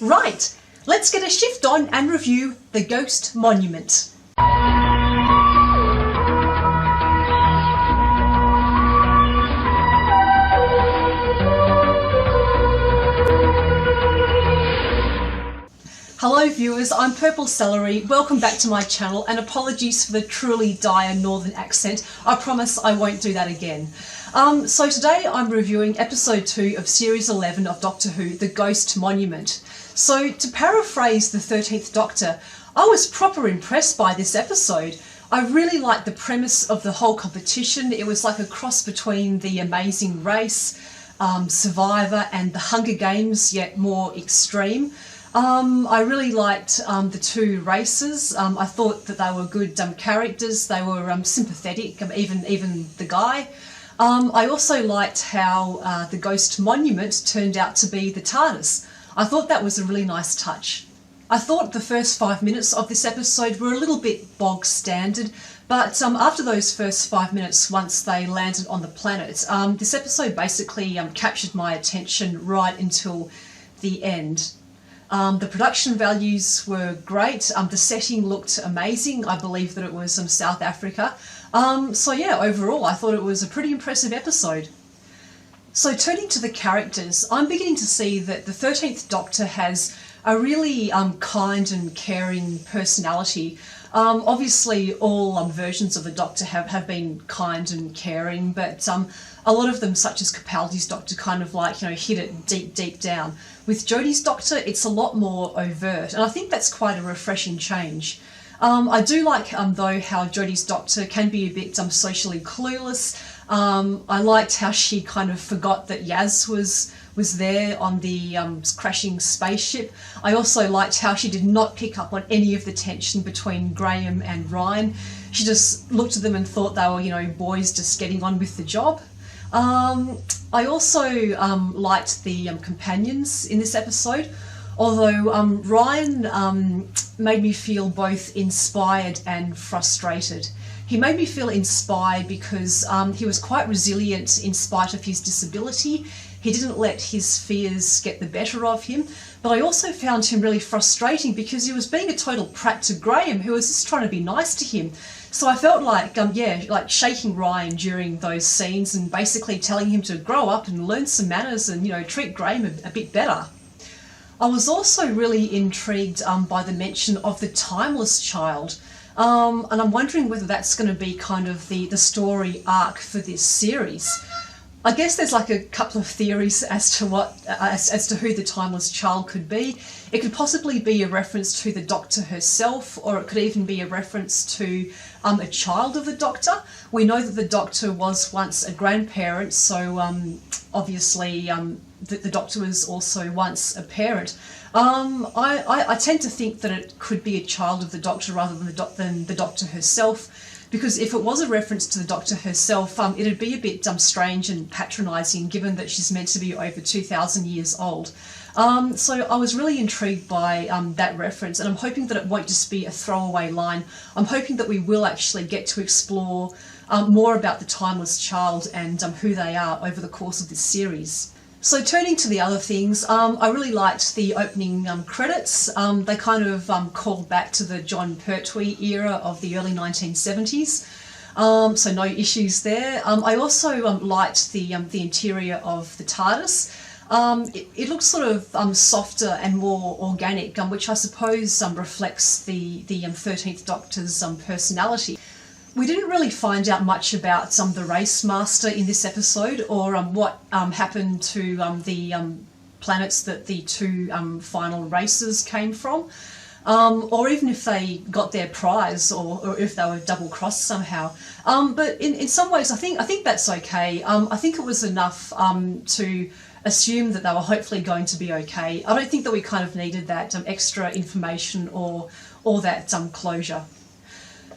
Right, let's get a shift on and review The Ghost Monument. Hello viewers, I'm Purple Celery. Welcome back to my channel and apologies for the truly dire northern accent. I promise I won't do that again. So today I'm reviewing episode 2 of series 11 of Doctor Who, The Ghost Monument. So to paraphrase the 13th Doctor, I was proper impressed by this episode. I really liked the premise of the whole competition. It was like a cross between The Amazing Race, Survivor and the Hunger Games, yet more extreme. I really liked the two races. I thought that they were good characters. They were sympathetic, even the guy. I also liked how the Ghost Monument turned out to be the TARDIS. I thought that was a really nice touch. I thought the first 5 minutes of this episode were a little bit bog standard, but after those first 5 minutes, once they landed on the planet, this episode basically captured my attention right until the end. The production values were great. The setting looked amazing. I believe that it was South Africa. So yeah, overall I thought it was a pretty impressive episode. So turning to the characters, I'm beginning to see that the 13th Doctor has a really kind and caring personality. Obviously all versions of the Doctor have been kind and caring, but a lot of them, such as Capaldi's Doctor, kind of like, hit it deep down. With Jodie's Doctor, it's a lot more overt, and I think that's quite a refreshing change. I do like, though, how Jodie's Doctor can be a bit socially clueless. I liked how she kind of forgot that Yaz was there on the crashing spaceship. I also liked how she did not pick up on any of the tension between Graham and Ryan. She just looked at them and thought they were, boys just getting on with the job. I also liked the companions in this episode, although Ryan made me feel both inspired and frustrated. He made me feel inspired because he was quite resilient in spite of his disability. He didn't let his fears get the better of him, but I also found him really frustrating because he was being a total prat to Graham, who was just trying to be nice to him. So I felt like, like shaking Ryan during those scenes and basically telling him to grow up and learn some manners and, treat Graham a bit better. I was also really intrigued by the mention of the timeless child. And I'm wondering whether that's going to be kind of the story arc for this series. I guess there's like a couple of theories as to who the timeless child could be. It could possibly be a reference to the Doctor herself, or it could even be a reference to a child of the Doctor. We know that the Doctor was once a grandparent, so obviously the Doctor was also once a parent. I tend to think that it could be a child of the Doctor rather than the Doctor herself, because if it was a reference to the Doctor herself, it'd be a bit strange and patronising, given that she's meant to be over 2,000 years old. So I was really intrigued by that reference, and I'm hoping that it won't just be a throwaway line. I'm hoping that we will actually get to explore more about the timeless child and who they are over the course of this series. So turning to the other things, I really liked the opening credits. They kind of called back to the John Pertwee era of the early 1970s, so no issues there. I also liked the interior of the TARDIS. It looks sort of softer and more organic, which I suppose reflects the 13th Doctor's personality. We didn't really find out much about the Race Master in this episode, or what happened to the planets that the two final races came from, or even if they got their prize, or if they were double-crossed somehow. But in some ways, I think that's okay. I think it was enough to assume that they were hopefully going to be okay. I don't think that we kind of needed that extra information or that closure.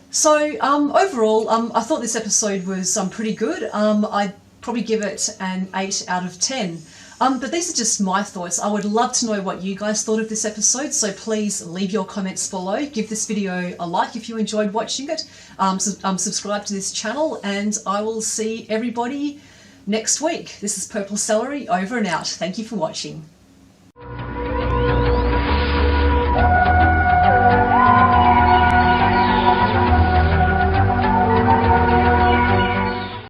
So overall, I thought this episode was pretty good. I'd probably give it an 8 out of 10. But these are just my thoughts. I would love to know what you guys thought of this episode, so please leave your comments below. Give this video a like if you enjoyed watching it. Subscribe to this channel, and I will see everybody next week. This is Purple Celery, over and out. Thank you for watching.